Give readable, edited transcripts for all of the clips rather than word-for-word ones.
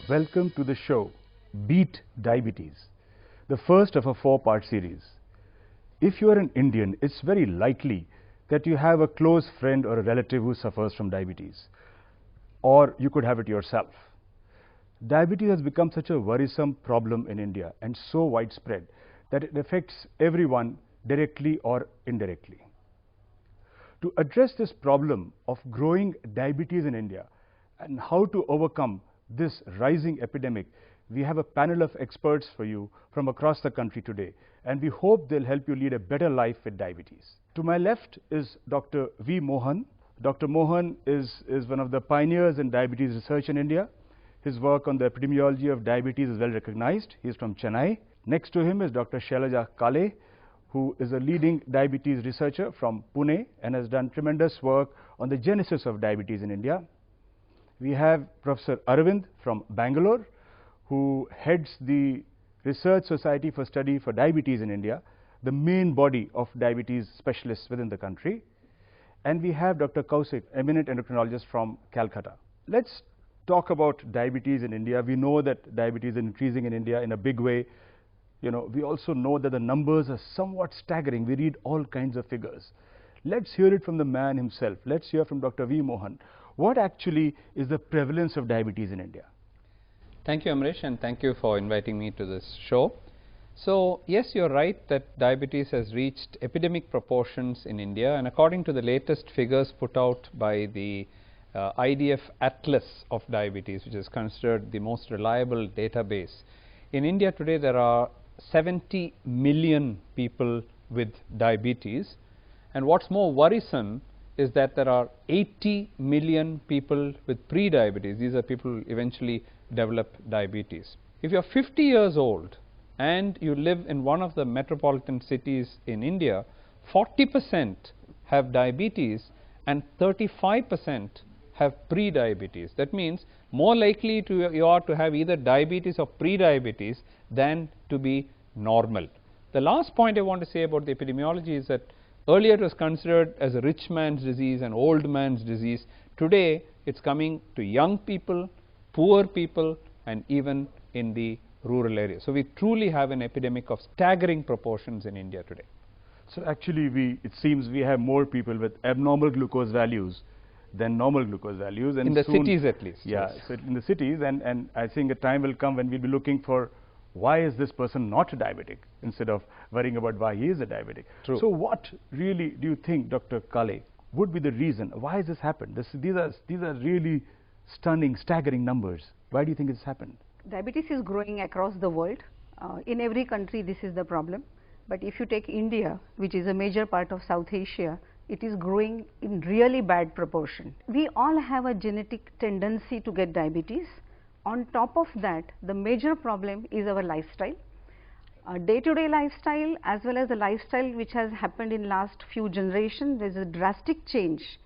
Welcome to the show, Beat Diabetes, the first of a 4-part series. If you are an Indian, it's very likely that you have a close friend or a relative who suffers from diabetes, or you could have it yourself. Diabetes has become such a worrisome problem in India and so widespread that it affects everyone directly or indirectly. To address this problem of growing diabetes in India and how to overcome this rising epidemic, we have a panel of experts for you from across the country today, and we hope they'll help you lead a better life with diabetes. To my left is Dr. V. Mohan. Dr. Mohan is one of the pioneers in diabetes research in India. His work on the epidemiology of diabetes is well recognized. He is from Chennai. Next to him is Dr. Shailaja Kale, who is a leading diabetes researcher from Pune and has done tremendous work on the genesis of diabetes in India. We have Professor Arvind from Bangalore, who heads the Research Society for Study for Diabetes in India, the main body of diabetes specialists within the country. And we have Dr. Kaushik, eminent endocrinologist from Calcutta. Let's talk about diabetes in India. We know that diabetes is increasing in India in a big way. We also know that the numbers are somewhat staggering. We read all kinds of figures. Let's hear it from the man himself. Let's hear from Dr. V. Mohan. What actually is the prevalence of diabetes in India? Thank you, Amrish, and thank you for inviting me to this show. So, yes, you're right that diabetes has reached epidemic proportions in India, and according to the latest figures put out by the IDF Atlas of Diabetes, which is considered the most reliable database, in India today there are 70 million people with diabetes, and what's more worrisome is that there are 80 million people with pre-diabetes. These are people who eventually develop diabetes. If you're 50 years old and you live in one of the metropolitan cities in India, 40% have diabetes and 35% have pre-diabetes. That means more likely you are to have either diabetes or pre-diabetes than to be normal. The last point I want to say about the epidemiology is that earlier it was considered as a rich man's disease and old man's disease. Today it's coming to young people, poor people, and even in the rural areas. So we truly have an epidemic of staggering proportions in India today. So actually it seems we have more people with abnormal glucose values than normal glucose values. And in the cities at least. Yeah, yes. so in the cities, and I think a time will come when we'll be looking for why is this person not a diabetic instead of worrying about why he is a diabetic. True. So what really do you think, Dr. Kale, would be the reason? Why has this happened? These are really stunning, staggering numbers. Why do you think it's happened? Diabetes is growing across the world. In every country this is the problem. But if you take India, which is a major part of South Asia, it is growing in really bad proportion. We all have a genetic tendency to get diabetes. On top of that, the major problem is our lifestyle. Day-to-day lifestyle as well as the lifestyle which has happened in last few generations. There is a drastic change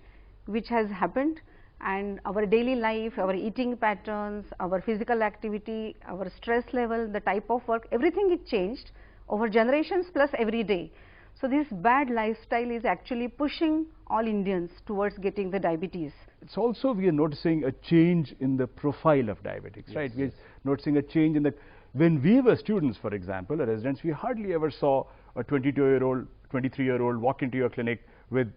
which has happened, and our daily life, our eating patterns, our physical activity, our stress level, the type of work, everything is changed over generations plus every day. So this bad lifestyle is actually pushing all Indians towards getting the diabetes. It's also, we are noticing a change in the profile of diabetics, yes, right? We're noticing a change in the, when we were students, for example, or residents, we hardly ever saw a 22-year-old, 23-year-old walk into your clinic with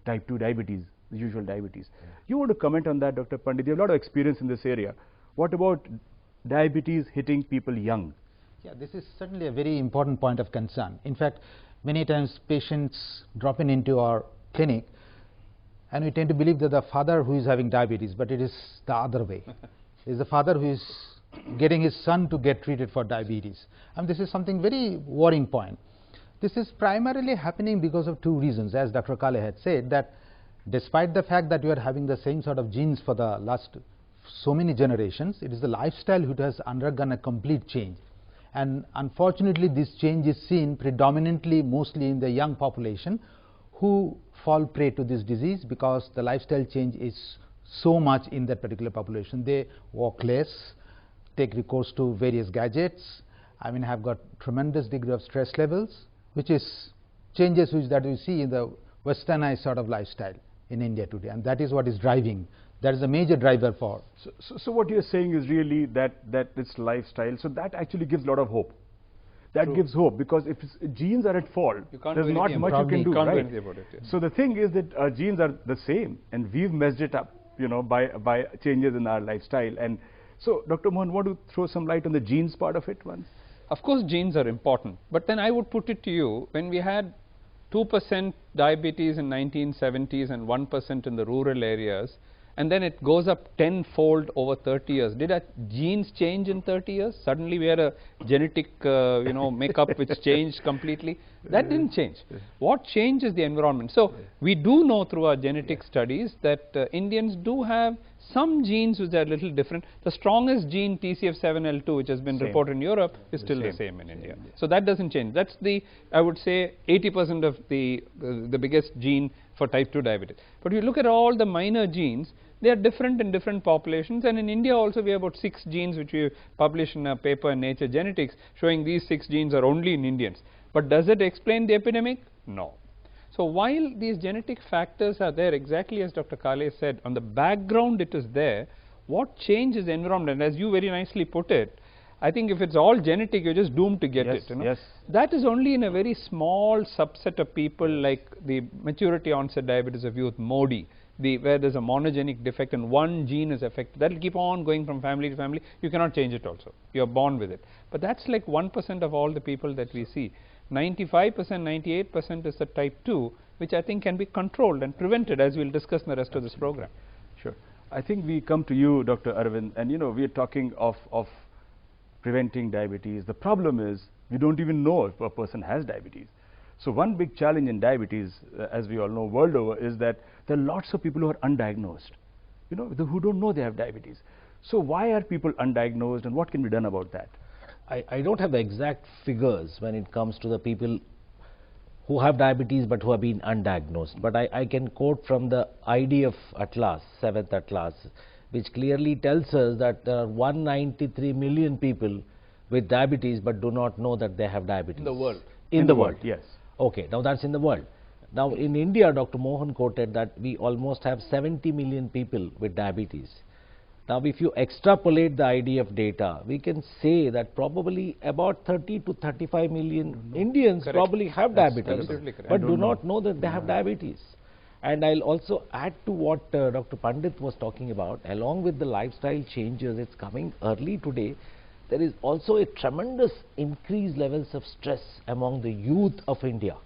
type 2 diabetes, the usual diabetes. Yeah. You want to comment on that, Dr. Pandit? You have a lot of experience in this area. What about diabetes hitting people young? Yeah, this is certainly a very important point of concern. In fact, many times patients drop into our clinic and we tend to believe that the father who is having diabetes, but it is the other way. It is the father who is getting his son to get treated for diabetes. And this is something very worrying point. This is primarily happening because of two reasons, as Dr. Kale had said, that despite the fact that you are having the same sort of genes for the last so many generations, it is the lifestyle which has undergone a complete change. And unfortunately, this change is seen predominantly mostly in the young population who fall prey to this disease because the lifestyle change is so much in that particular population. They walk less, take recourse to various gadgets, have got tremendous degree of stress levels, which is changes that we see in the westernized sort of lifestyle in India today, and that is what is driving That is a major driver for. So what you're saying is really that it's lifestyle. So that actually gives a lot of hope. That gives hope, because if genes are at fault, there's not much you can do, right? About it, So the thing is that our genes are the same, and we've messed it up, you know, by changes in our lifestyle. And so, Dr. Mohan, want to throw some light on the genes part of it once? Of course, genes are important, but then I would put it to you, when we had 2% diabetes in 1970s and 1% in the rural areas, and then it goes up tenfold over 30 years. Did our genes change in 30 years? Suddenly we had a genetic makeup which changed completely. That didn't change. What changed is the environment. So we do know through our genetic studies that Indians do have some genes which are a little different. The strongest gene, TCF7L2, which has been reported in Europe, is still the same in India. So that doesn't change. That's the, I would say, 80% of the biggest gene for type 2 diabetes. But you look at all the minor genes, they are different in different populations, and in India also we have about 6 genes which we publish in a paper in Nature Genetics showing these 6 genes are only in Indians. But does it explain the epidemic? No. So while these genetic factors are there, exactly as Dr. Kale said, on the background it is there, what changes the environment? And as you very nicely put it, I think if it's all genetic, you're just doomed to get it. You know? Yes. That is only in a very small subset of people, like the maturity onset diabetes of youth, MODY, where there's a monogenic defect and one gene is affected. That will keep on going from family to family. You cannot change it also. You're born with it. But that's like 1% of all the people that we see. 95%, 98% is the type 2, which I think can be controlled and prevented, as we'll discuss in the rest of this program. Sure. I think we come to you, Dr. Arvind, and you know, we're talking of preventing diabetes. The problem is we don't even know if a person has diabetes. So one big challenge in diabetes, as we all know world over, is that there are lots of people who are undiagnosed, you know, who don't know they have diabetes. So why are people undiagnosed, and what can be done about that? I don't have the exact figures when it comes to the people who have diabetes but who have been undiagnosed, but I can quote from the IDF Atlas, 7th Atlas, which clearly tells us that there are 193 million people with diabetes but do not know that they have diabetes. In the world. In the world, yes. Okay, now that's in the world. Now in India, Dr. Mohan quoted that we almost have 70 million people with diabetes. Now if you extrapolate the IDF data, we can say that probably about 30 to 35 million Indians probably have diabetes, but do not know that they have diabetes. And I'll also add to what Dr. Pandit was talking about, along with the lifestyle changes, it's coming early today. There is also a tremendous increased levels of stress among the youth of India.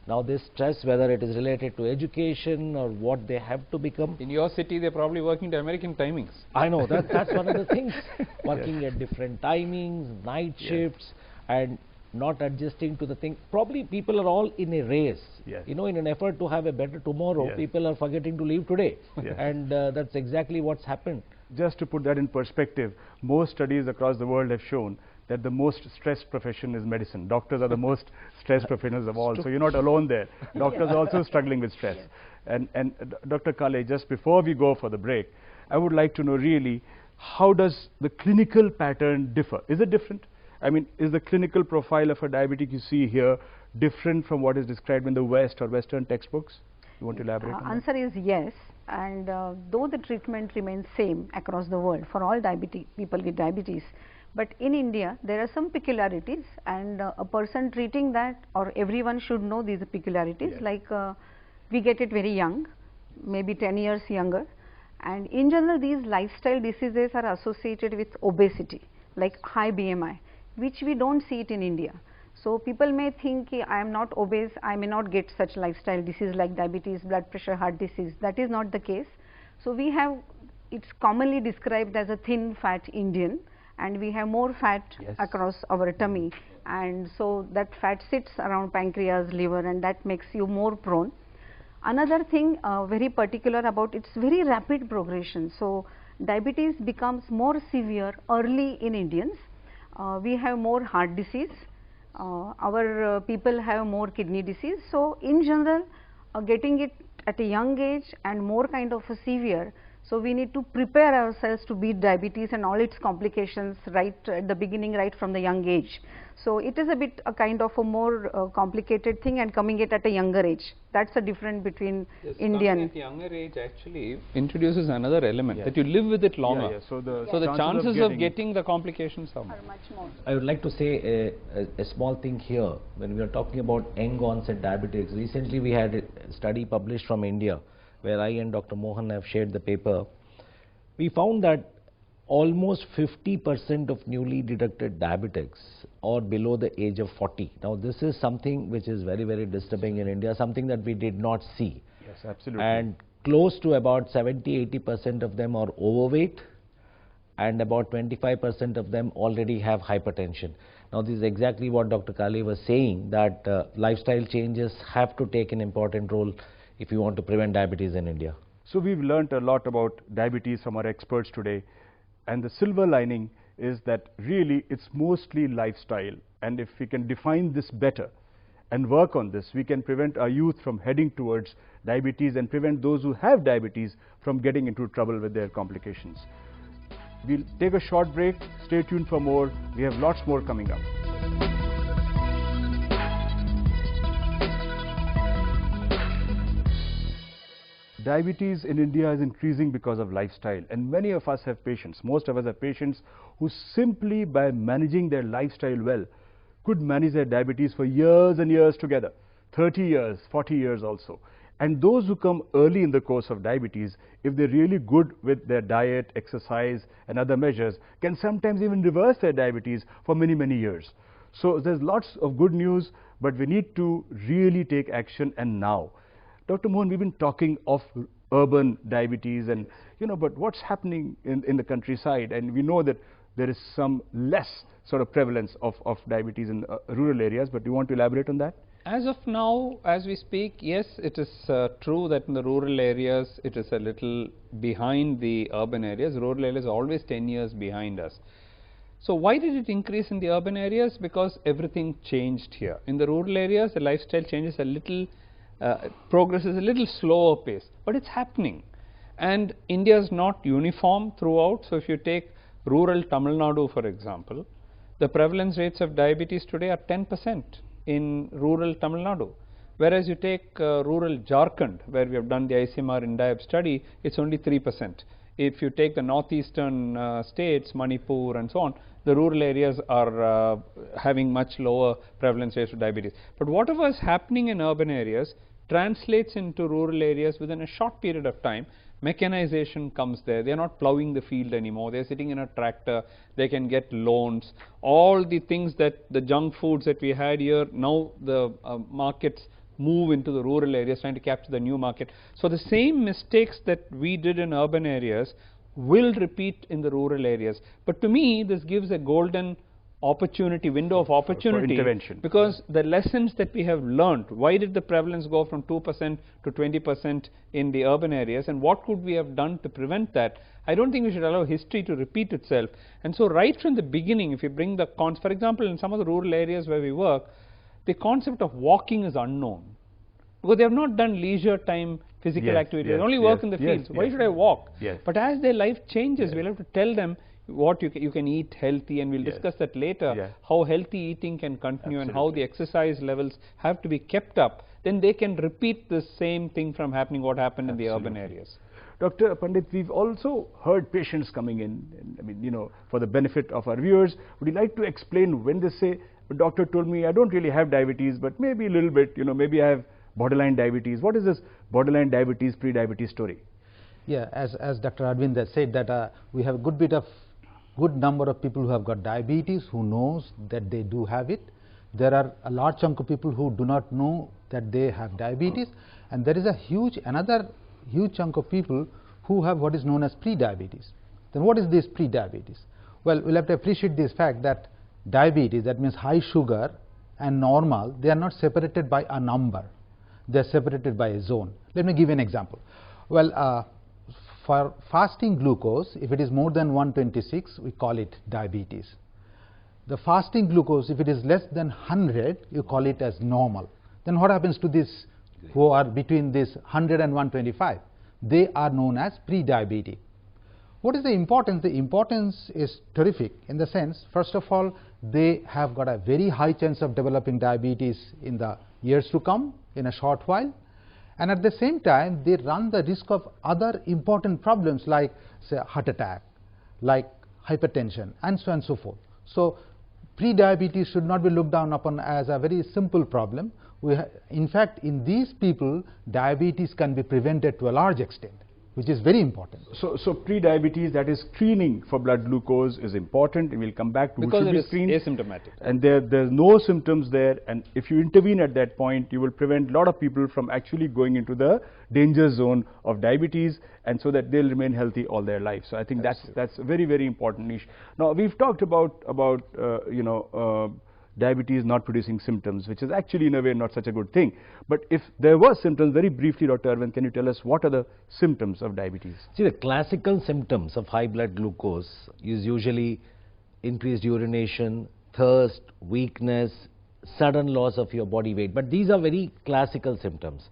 Now this stress, whether it is related to education or what they have to become. In your city, they're probably working to American timings. I know, that's one of the things. Working at different timings, night shifts, and not adjusting to the thing. Probably people are all in a race. You know, in an effort to have a better tomorrow, people are forgetting to live today. And that's exactly what's happened. Just to put that in perspective, most studies across the world have shown that the most stressed profession is medicine. Doctors are the most stressed professionals of all. So you're not alone there. Doctors are also struggling with stress. And Dr. Kale, just before we go for the break, I would like to know really, how does the clinical pattern differ? Is it different? I mean, is the clinical profile of a diabetic you see here different from what is described in the West or Western textbooks? You want to elaborate on that? Answer is yes. And though the treatment remains same across the world for all people with diabetes, but in India there are some peculiarities, and a person treating that, or everyone should know these peculiarities. Like we get it very young, maybe 10 years younger, and in general these lifestyle diseases are associated with obesity, like high BMI, which we don't see it in India. So people may think, I am not obese, I may not get such lifestyle disease like diabetes, blood pressure, heart disease. That is not the case. So we have, it's commonly described as a thin fat Indian, and we have more fat across our tummy, and so that fat sits around pancreas, liver, and that makes you more prone. Another thing very particular about it's very rapid progression. So diabetes becomes more severe early in Indians. We have more heart disease. Our people have more kidney disease. So in general, getting it at a young age and more kind of a severe, So we need to prepare ourselves to beat diabetes and all its complications right at the beginning, right from the young age. So it is a bit a kind of a more complicated thing, and coming it at a younger age. That's the difference between Indian. Coming at younger age actually introduces another element, Yes. that you live with it longer. Yeah, yeah. So the chances of getting the complications are more. Much more. I would like to say a small thing here. When we are talking about young onset diabetes, recently we had a study published from India where I and Dr. Mohan have shared the paper. We found that almost 50% of newly detected diabetics are below the age of 40. Now this is something which is very, very disturbing in India, something that we did not see. Yes, absolutely. And close to about 70-80% of them are overweight, and about 25% of them already have hypertension. Now this is exactly what Dr. Kale was saying, that lifestyle changes have to take an important role if you want to prevent diabetes in India. So we've learnt a lot about diabetes from our experts today, and the silver lining is that really it's mostly lifestyle, and if we can define this better and work on this, we can prevent our youth from heading towards diabetes and prevent those who have diabetes from getting into trouble with their complications. We'll take a short break. Stay tuned for more. We have lots more coming up. Diabetes in India is increasing because of lifestyle, and many of us have patients, most of us have patients who simply by managing their lifestyle well could manage their diabetes for years and years together, 30 years, 40 years also. And those who come early in the course of diabetes, if they're really good with their diet, exercise and other measures, can sometimes even reverse their diabetes for many, many years. So there's lots of good news, but we need to really take action, and now. Dr. Mohan, we've been talking of urban diabetes and, but what's happening in the countryside? And we know that there is some less sort of prevalence of diabetes in rural areas, but do you want to elaborate on that? As of now, as we speak, yes, it is true that in the rural areas, it is a little behind the urban areas. Rural areas are always 10 years behind us. So why did it increase in the urban areas? Because everything changed here. In the rural areas, the lifestyle changes a little, progress is a little slower pace, but it's happening. And India is not uniform throughout. So if you take rural Tamil Nadu, for example, the prevalence rates of diabetes today are 10% in rural Tamil Nadu. Whereas you take rural Jharkhand, where we have done the ICMR Indiab study, it's only 3%. If you take the northeastern states, Manipur and so on, the rural areas are having much lower prevalence rates of diabetes. But whatever is happening in urban areas translates into rural areas within a short period of time. Mechanization comes there. They are not plowing the field anymore. They are sitting in a tractor. They can get loans. All the things that the junk foods that we had here, now the markets move into the rural areas trying to capture the new market. So the same mistakes that we did in urban areas will repeat in the rural areas. But to me, this gives a golden opportunity, window of opportunity, for intervention. Because the lessons that we have learned, why did the prevalence go from 2% to 20% in the urban areas, and what could we have done to prevent that? I don't think we should allow history to repeat itself. And so right from the beginning, if you bring the for example, in some of the rural areas where we work, the concept of walking is unknown, because they have not done leisure time physical activity. They only work in the fields. Why should I walk? But as their life changes, we'll have to tell them what you can eat healthy, and we'll discuss that later, how healthy eating can continue and how the exercise levels have to be kept up. Then they can repeat the same thing from happening what happened in the urban areas. Dr. Pandit, we've also heard patients coming in, I mean, for the benefit of our viewers, would you like to explain when they say, the doctor told me I don't really have diabetes, but maybe a little bit, maybe I have borderline diabetes. What is this borderline diabetes, pre-diabetes story? Yeah, as Dr. Arvind has said, that we have a good number of people who have got diabetes, who knows that they do have it. There are a large chunk of people who do not know that they have diabetes, and there is another huge chunk of people who have what is known as pre-diabetes. Then what is this pre-diabetes? Well, we'll have to appreciate this fact that diabetes, that means high sugar, and normal, they are not separated by a number. They are separated by a zone. Let me give you an example. Well, for fasting glucose, if it is more than 126, we call it diabetes. The fasting glucose, if it is less than 100, you call it as normal. Then what happens to this who are between this 100 and 125? they are known as pre-diabetic. What is the importance? The importance is terrific in the sense, first of all, they have got a very high chance of developing diabetes in the years to come, in a short while, and at the same time they run the risk of other important problems like, say, heart attack, like hypertension, and so on and so forth. So pre-diabetes should not be looked down upon as a very simple problem. In fact, in these people, diabetes can be prevented to a large extent, which is very important. So pre-diabetes, that is screening for blood glucose, is important, and we'll come back to because who should it be screened. is asymptomatic. And there's no symptoms there, and if you intervene at that point, you will prevent a lot of people from actually going into the danger zone of diabetes, and so that they'll remain healthy all their life. So I think that's a very, very important niche. Now we've talked about diabetes not producing symptoms, which is actually in a way not such a good thing. But if there were symptoms, very briefly, Dr. Arvind, can you tell us what are the symptoms of diabetes? See, the classical symptoms of high blood glucose is usually increased urination, thirst, weakness, sudden loss of your body weight. But these are very classical symptoms.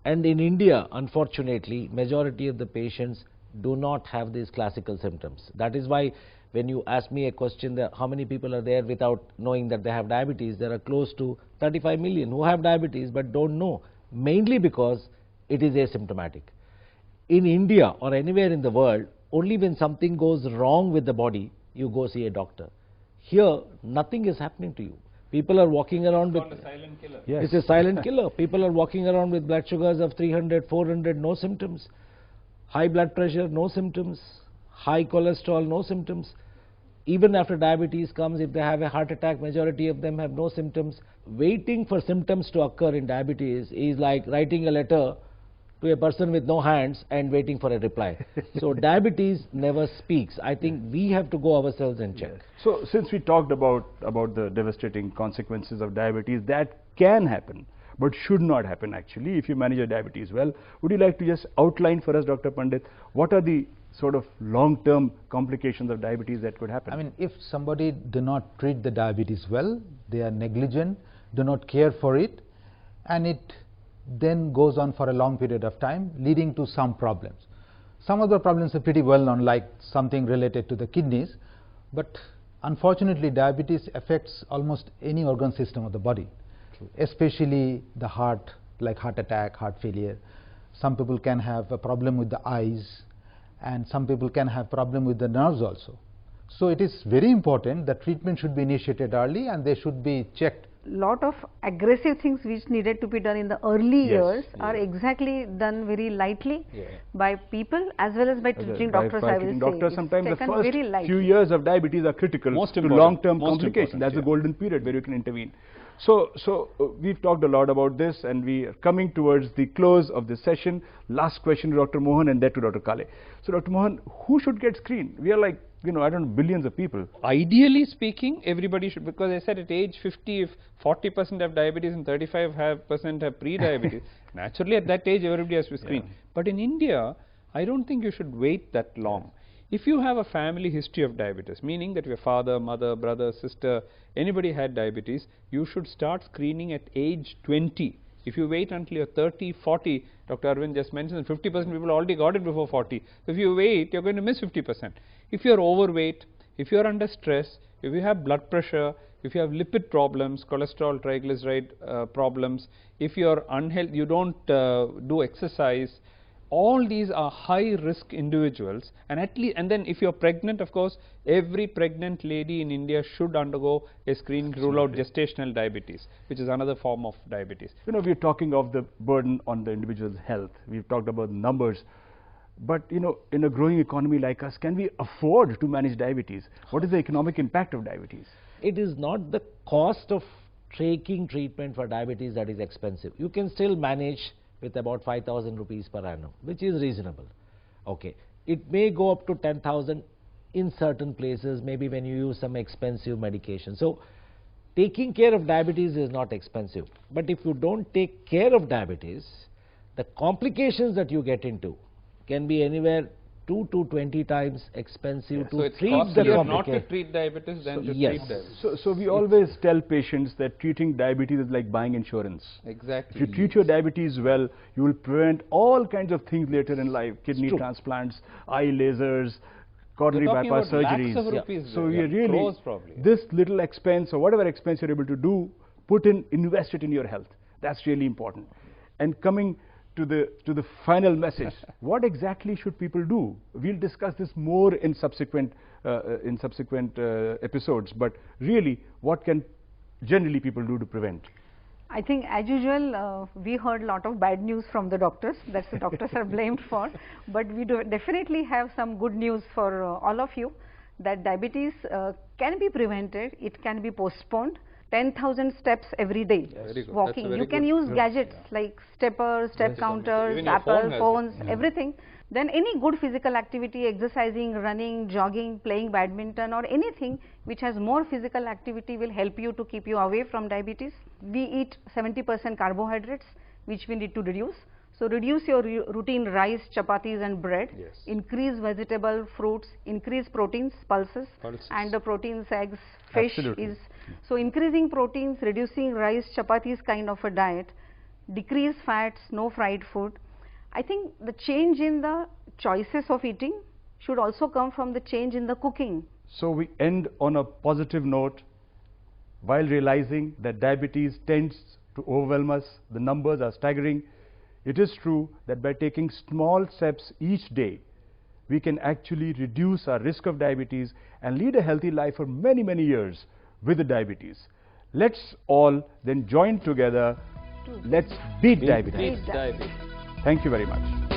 And in India, unfortunately, majority of the patients do not have these classical symptoms. That is why when you ask me a question that how many people are there without knowing that they have diabetes, there are close to 35 million who have diabetes but don't know, mainly because it is asymptomatic. In India or anywhere in the world, only when something goes wrong with the body, you go see a doctor. Here, nothing is happening to you. People are walking around with... It's a silent killer. Yes. It's a silent killer. People are walking around with blood sugars of 300, 400, no symptoms. High blood pressure, no symptoms. High cholesterol, no symptoms. Even after diabetes comes, if they have a heart attack, majority of them have no symptoms. Waiting for symptoms to occur in diabetes is like writing a letter to a person with no hands and waiting for a reply. So diabetes never speaks. I think we have to go ourselves and check. So since we talked about the devastating consequences of diabetes, that can happen, but should not happen actually if you manage your diabetes well. Would you like to just outline for us, Dr. Pandit, what are the sort of long-term complications of diabetes that could happen? I mean, if somebody do not treat the diabetes well, they are negligent, do not care for it, and it then goes on for a long period of time, leading to some problems. Some of the problems are pretty well known, like something related to the kidneys, but unfortunately diabetes affects almost any organ system of the body. True. Especially the heart, like heart attack, heart failure. Some people can have a problem with the eyes, and some people can have problem with the nerves also. So it is very important that treatment should be initiated early and they should be checked. Lot of aggressive things which needed to be done in the early years are exactly done very lightly by people as well as by treating doctors. I will say sometimes the first very lightly. few years of diabetes are critical to long-term complications. That's the golden period where you can intervene. So we've talked a lot about this, and we are coming towards the close of this session. Last question to Dr. Mohan and then to Dr. Kale. So Dr. Mohan, who should get screened? We are like, I don't know, billions of people. Ideally speaking, everybody should, because I said at age 50, if 40% have diabetes and 35% have pre-diabetes, naturally at that age everybody has to screen. But in India, I don't think you should wait that long. If you have a family history of diabetes, meaning that your father, mother, brother, sister, anybody had diabetes, you should start screening at age 20. If you wait until you're 30, 40, Dr. Arvind just mentioned 50% people already got it before 40. So if you wait, you're going to miss 50%. If you're overweight, if you're under stress, if you have blood pressure, if you have lipid problems, cholesterol, triglyceride problems, if you're unhealthy, you don't do exercise, all these are high risk individuals, and then if you're pregnant, of course, every pregnant lady in India should undergo a screening to rule out gestational diabetes, which is another form of diabetes. We're talking of the burden on the individual's health. We've talked about the numbers. But in a growing economy like us, can we afford to manage diabetes? What is the economic impact of diabetes? It is not the cost of taking treatment for diabetes that is expensive. You can still manage with about 5,000 rupees per annum, which is reasonable. Okay, it may go up to 10,000 in certain places, maybe when you use some expensive medication. So taking care of diabetes is not expensive, but if you don't take care of diabetes, the complications that you get into can be anywhere 2 to 20 times expensive So to it's treat the costlier not to complication. treat diabetes than to yes. treat diabetes. So we always tell patients that treating diabetes is like buying insurance. Exactly. If you treat your diabetes well, you will prevent all kinds of things later in life, kidney true. transplants, eye lasers, coronary We're talking bypass about lakhs surgeries. of rupees So there. we are really, Crores probably. this little expense or whatever expense you're able to do, invest it in your health. That's really important. And coming to the final message, what exactly should people do? We'll discuss this more in subsequent episodes, but really, what can generally people do to prevent? I think as usual, we heard a lot of bad news from the doctors. That's the doctors are blamed for. But we do definitely have some good news for all of you, that diabetes can be prevented. It can be postponed. 10,000 steps every day. Very good. Walking. That's a You very can good- use gadgets like steppers, step counters, Even your phone Apple has it. phones, everything. Then any good physical activity, exercising, running, jogging, playing badminton, or anything which has more physical activity will help you to keep you away from diabetes. We eat 70% carbohydrates, which we need to reduce. So reduce your routine rice, chapatis and bread. Yes. Increase vegetable, fruits, increase proteins, pulses. And the proteins, eggs, fish Absolutely. is. So increasing proteins, reducing rice, chapatis kind of a diet, decrease fats, no fried food. I think the change in the choices of eating should also come from the change in the cooking. So we end on a positive note while realizing that diabetes tends to overwhelm us. The numbers are staggering. It is true that by taking small steps each day, we can actually reduce our risk of diabetes and lead a healthy life for many, many years with the diabetes. Let's all then join together. Let's beat diabetes. Beat diabetes. Thank you very much.